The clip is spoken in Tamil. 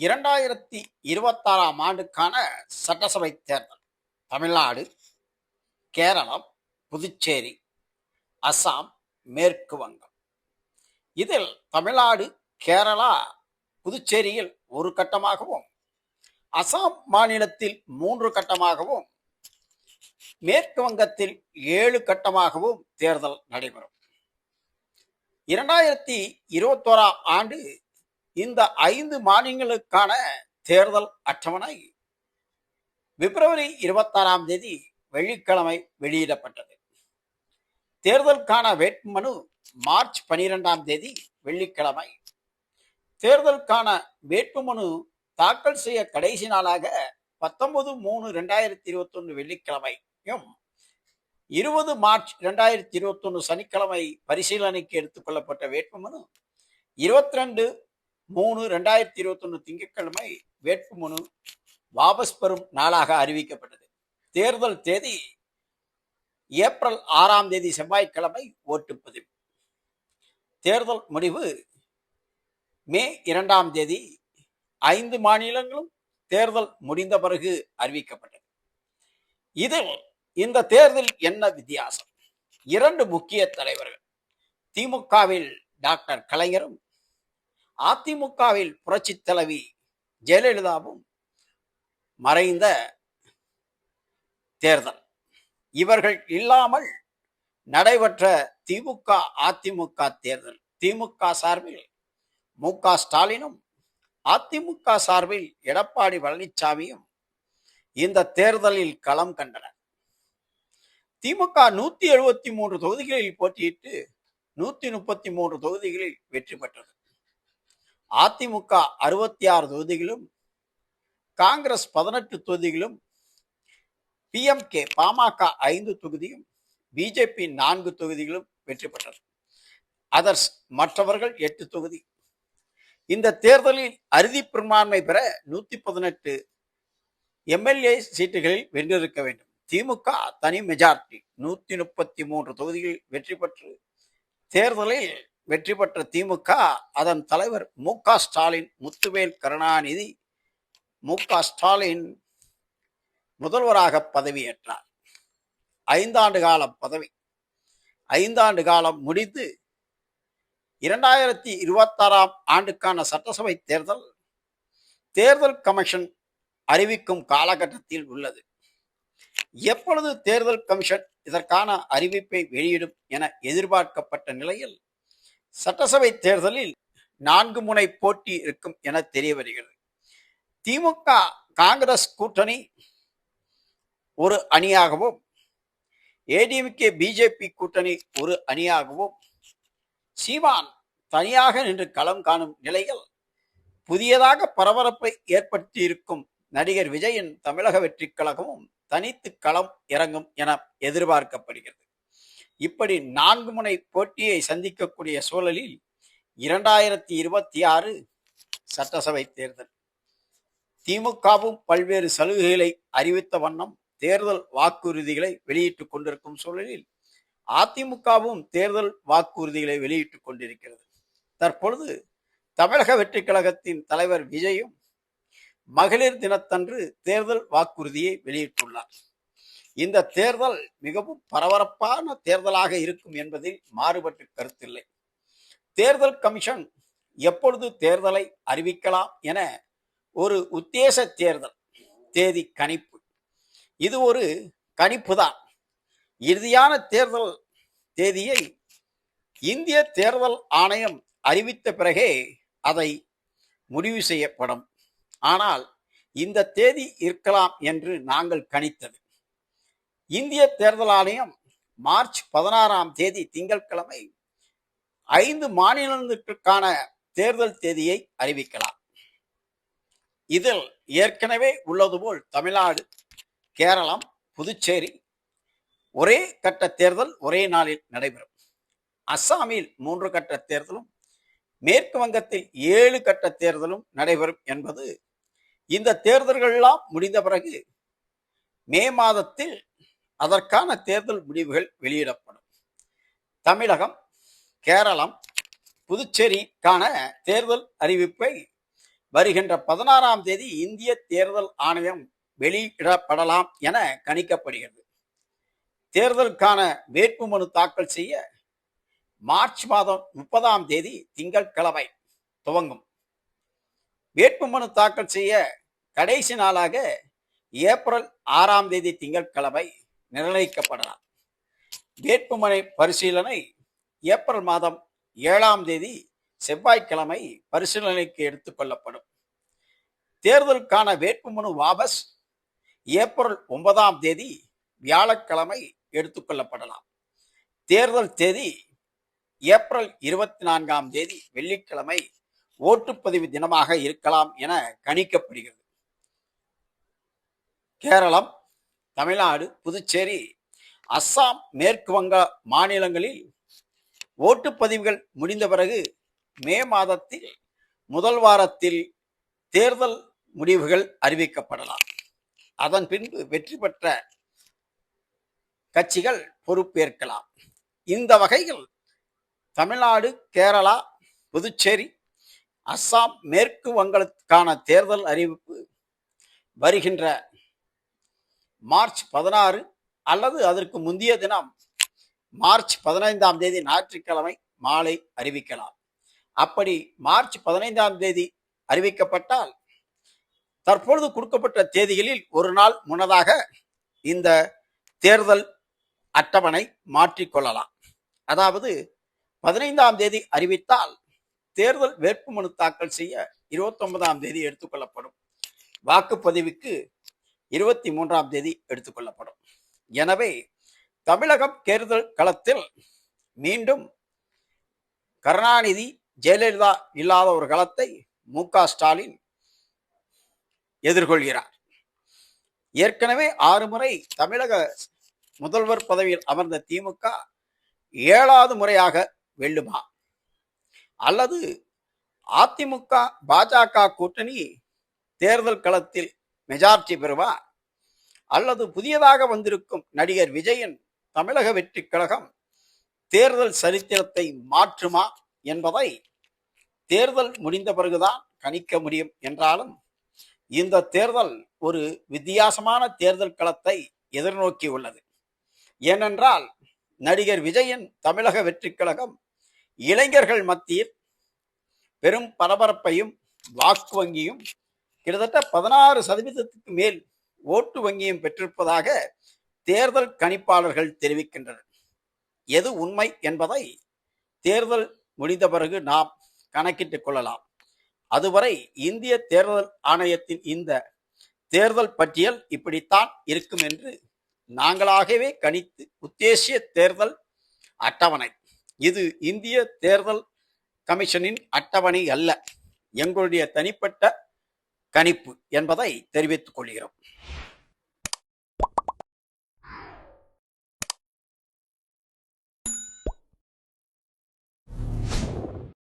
2026ஆம் ஆண்டுக்கான சட்டசபை தேர்தல் தமிழ்நாடு, கேரளம், புதுச்சேரி, அசாம், மேற்கு வங்கம். இதில் தமிழ்நாடு, கேரளா, புதுச்சேரியில் ஒரு கட்டமாகவும், அசாம் மாநிலத்தில் 3 கட்டமாகவும், மேற்கு வங்கத்தில் 7 கட்டமாகவும் தேர்தல் நடைபெறும். 2021ஆம் ஆண்டு இந்த 5 மாநிலங்களுக்கான தேர்தல் அட்டவணை பிப்ரவரி 26ஆம் தேதி வெள்ளிக்கிழமை வெளியிடப்பட்டது. தேர்தலுக்கான வேட்புமனு மார்ச் 12ஆம் தேதி வெள்ளிக்கிழமை. தேர்தலுக்கான வேட்புமனு தாக்கல் செய்ய கடைசி நாளாக 19/3/2021 வெள்ளிக்கிழமையும் 20 மார்ச் 2021 சனிக்கிழமை பரிசீலனைக்கு எடுத்துக் கொள்ளப்பட்ட வேட்புமனு 22/3/2021 திங்கட்கிழமை வேட்புமனு வாபஸ் பெறும் நாளாக அறிவிக்கப்பட்டது. தேர்தல் தேதி ஏப்ரல் 6ஆம் தேதி செவ்வாய்க்கிழமை ஓட்டுப்பதிவு. தேர்தல் முடிவு மே 2ஆம் தேதி 5 மாநிலங்களும் தேர்தல் முடிந்த பிறகு அறிவிக்கப்பட்டது. இதில் இந்த தேர்தல் என்ன வித்தியாசம்? 2 முக்கிய தலைவர்கள், திமுகவில் டாக்டர் கலைஞரும் அதிமுகவில் புரட்சி தலைவி ஜெயலலிதாவும் மறைந்த தேர்தல். இவர்கள் இல்லாமல் நடைபெற்ற திமுக அதிமுக தேர்தல். திமுக சார்பில் மு.க. ஸ்டாலினும் அதிமுக சார்பில் எடப்பாடி பழனிசாமியும் இந்த தேர்தலில் களம் கண்டனர். திமுக 173 தொகுதிகளில் போட்டியிட்டு 133 தொகுதிகளில் வெற்றி பெற்றது. அதிமுக 66 தொகுதிகளும், காங்கிரஸ் 18 தொகுதிகளும், பிஎம்கே பாமக 5 தொகுதியும், பிஜேபி 4 தொகுதிகளும் வெற்றி பெற்றது. அதர்ஸ் மற்றவர்கள் 8 தொகுதி. இந்த தேர்தலில் அறுதி பெரும்பான்மை பெற 118 எம்எல்ஏ சீட்டுகளில் வென்றிருக்க வேண்டும். திமுக தனி மெஜாரிட்டி 133 தொகுதிகளில் வெற்றி பெற்று தேர்தலில் வெற்றி பெற்ற திமுக அதன் தலைவர் மு.க. ஸ்டாலின், முத்துவேல் கருணாநிதி மு.க. ஸ்டாலின் முதல்வராக பதவியேற்றார். 5 ஆண்டு கால பதவி. 5 ஆண்டு காலம் முடிந்து 2026ஆம் ஆண்டுக்கான சட்டசபை தேர்தல் தேர்தல் கமிஷன் அறிவிக்கும் காலகட்டத்தில் உள்ளது. எப்பொழுது தேர்தல் கமிஷன் இதற்கான அறிவிப்பை வெளியிடும் என எதிர்பார்க்கப்பட்ட நிலையில் சட்டசபை தேர்தலில் 4 முனை போட்டி இருக்கும் என தெரிய வருகிறது. திமுக காங்கிரஸ் கூட்டணி ஒரு அணியாகவும், ஏடிஎம்கே பிஜேபி கூட்டணி ஒரு அணியாகவும், சீமான் தனியாக நின்று களம் காணும் நிலையில் புதியதாக பரபரப்பை ஏற்படுத்தி இருக்கும் நடிகர் விஜயின் தமிழக வெற்றி கழகமும் தனித்து களம் இறங்கும் என எதிர்பார்க்கப்படுகிறது. இப்படி 4 முனை போட்டியை சந்திக்கக்கூடிய சூழலில் 2026 சட்டசபை தேர்தல். திமுகவும் பல்வேறு சலுகைகளை அறிவித்த வண்ணம் தேர்தல் வாக்குறுதிகளை வெளியிட்டுக் கொண்டிருக்கும் சூழலில் அதிமுகவும் தேர்தல் வாக்குறுதிகளை வெளியிட்டுக் கொண்டிருக்கிறது. தற்பொழுது தமிழக வெற்றி கழகத்தின் தலைவர் விஜயும் மகளிர் தினத்தன்று தேர்தல் வாக்குறுதியை வெளியிட்டுள்ளார். இந்த தேர்தல் மிகவும் பரபரப்பான தேர்தலாக இருக்கும் என்பதில் மாறுபட்ட கருத்தில்லை. தேர்தல் கமிஷன் எப்பொழுது தேர்தலை அறிவிக்கலாம் என ஒரு உத்தேச தேர்தல் தேதி கணிப்பு. இது ஒரு கணிப்பு தான். இறுதியான தேர்தல் தேதியை இந்திய தேர்தல் ஆணையம் அறிவித்த பிறகே அதை முடிவு செய்யப்படும். ஆனால் இந்த தேதி இருக்கலாம் என்று நாங்கள் கணித்தது. இந்திய தேர்தல் ஆணையம் மார்ச் 16ஆம் தேதி திங்கட்கிழமை 5 மாநிலங்களுக்கான தேர்தல் தேதியை அறிவிக்கலாம். இதில் ஏற்கனவே உள்ளது போல் தமிழ்நாடு, கேரளம், புதுச்சேரி ஒரே கட்ட தேர்தல் ஒரே நாளில் நடைபெறும். அஸ்ஸாமில் 3 கட்ட தேர்தலும், மேற்கு வங்கத்தில் 7 கட்ட தேர்தலும் நடைபெறும் என்பது இந்த தேர்தல்களெல்லாம் முடிந்த பிறகு மே மாதத்தில் அதற்கான தேர்தல் முடிவுகள் வெளியிடப்படும். தமிழகம், கேரளம், புதுச்சேரிக்கான தேர்தல் அறிவிப்பை வருகின்ற 16ஆம் தேதி இந்திய தேர்தல் ஆணையம் வெளியிடப்படலாம் என கணிக்கப்படுகிறது. தேர்தலுக்கான வேட்புமனு தாக்கல் செய்ய மார்ச் மாதம் 30ஆம் தேதி திங்கட்கிழமை துவங்கும். வேட்புமனு தாக்கல் செய்ய கடைசி நாளாக ஏப்ரல் 6ஆம் தேதி திங்கட்கிழமை நிர்ணயிக்கப்படலாம். வேட்புமனு பரிசீலனை ஏப்ரல் மாதம் 7ஆம் தேதி செவ்வாய்க்கிழமை பரிசீலனைக்கு எடுத்துக் கொள்ளப்படும். தேர்தலுக்கான வேட்புமனு வாபஸ் ஏப்ரல் 9ஆம் தேதி வியாழக்கிழமை எடுத்துக் கொள்ளப்படலாம். தேர்தல் தேதி ஏப்ரல் 24ஆம் தேதி வெள்ளிக்கிழமை ஓட்டுப்பதிவு தினமாக இருக்கலாம் என கணிக்கப்படுகிறது. கேரளம், தமிழ்நாடு, புதுச்சேரி, அஸ்ஸாம், மேற்கு வங்க மாநிலங்களில் ஓட்டுப்பதிவுகள் முடிந்த பிறகு மே மாதத்தில் முதல் வாரத்தில் தேர்தல் முடிவுகள் அறிவிக்கப்படலாம். அதன் பின்பு வெற்றி பெற்ற கட்சிகள் பொறுப்பேற்கலாம். இந்த வகையில் தமிழ்நாடு, கேரளா, புதுச்சேரி, அஸ்ஸாம், மேற்கு வங்கத்துக்கான தேர்தல் அறிவிப்பு வருகின்ற மார்ச் 16 அல்லது அதற்கு முந்தைய தினம் மார்ச் 15ஆம் தேதி ஞாயிற்றுக்கிழமை மாலை அறிவிக்கலாம். அப்படி மார்ச் 15ஆம் தேதி அறிவிக்கப்பட்டால் தற்பொழுது கொடுக்கப்பட்ட தேதிகளில் ஒரு நாள் முன்னதாக இந்த தேர்தல் அட்டவணை மாற்றிக்கொள்ளலாம். அதாவது 15ஆம் தேதி அறிவித்தால் தேர்தல் வேட்புமனு தாக்கல் செய்ய 29ஆம் தேதி எடுத்துக்கொள்ளப்படும். வாக்குப்பதிவுக்கு 23ஆம் தேதி எடுத்துக்கொள்ளப்படும். எனவே தமிழகம் தேர்தல் களத்தில் மீண்டும் கருணாநிதி, ஜெயலலிதா இல்லாத ஒரு களத்தை மு.க. ஸ்டாலின் எதிர்கொள்கிறார். ஏற்கனவே 6 முறை தமிழக முதல்வர் பதவியில் அமர்ந்த திமுக 7வது முறையாக வெல்லுமா, அல்லது அதிமுக பாஜக கூட்டணி தேர்தல் களத்தில் மெஜாரிட்டி பெறுவா, அல்லது புதியதாக வந்திருக்கும் நடிகர் விஜயின் தமிழக வெற்றி கழகம் தேர்தல் சரித்திரத்தை மாற்றுமா என்பதை தேர்தல் முடிந்த பிறகுதான் கணிக்க முடியும். என்றாலும் இந்த தேர்தல் ஒரு வித்தியாசமான தேர்தல் களத்தை எதிர்நோக்கி உள்ளது. ஏனென்றால் நடிகர் விஜயின் தமிழக வெற்றி கழகம் இளைஞர்கள் மத்தியில் பெரும் பரபரப்பையும் வாக்கு வங்கியும் கிட்டத்தட்ட 16% மேல் ஓட்டு வங்கியும் பெற்றிருப்பதாக தேர்தல் கணிப்பாளர்கள் தெரிவிக்கின்றனர். எது உண்மை என்பதை தேர்தல் முடிந்த பிறகு நாம் கணக்கிட்டுக் கொள்ளலாம். அதுவரை இந்திய தேர்தல் ஆணையத்தின் இந்த தேர்தல் பட்டியல் இப்படித்தான் இருக்கும் என்று நாங்களாகவே கணித்து உத்தேசிய தேர்தல் அட்டவணை. இது இந்திய தேர்தல் கமிஷனின் அட்டவணை அல்ல, எங்களுடைய தனிப்பட்ட கணிப்பு என்பதை தெரிவித்துக் கொள்கிறோம்.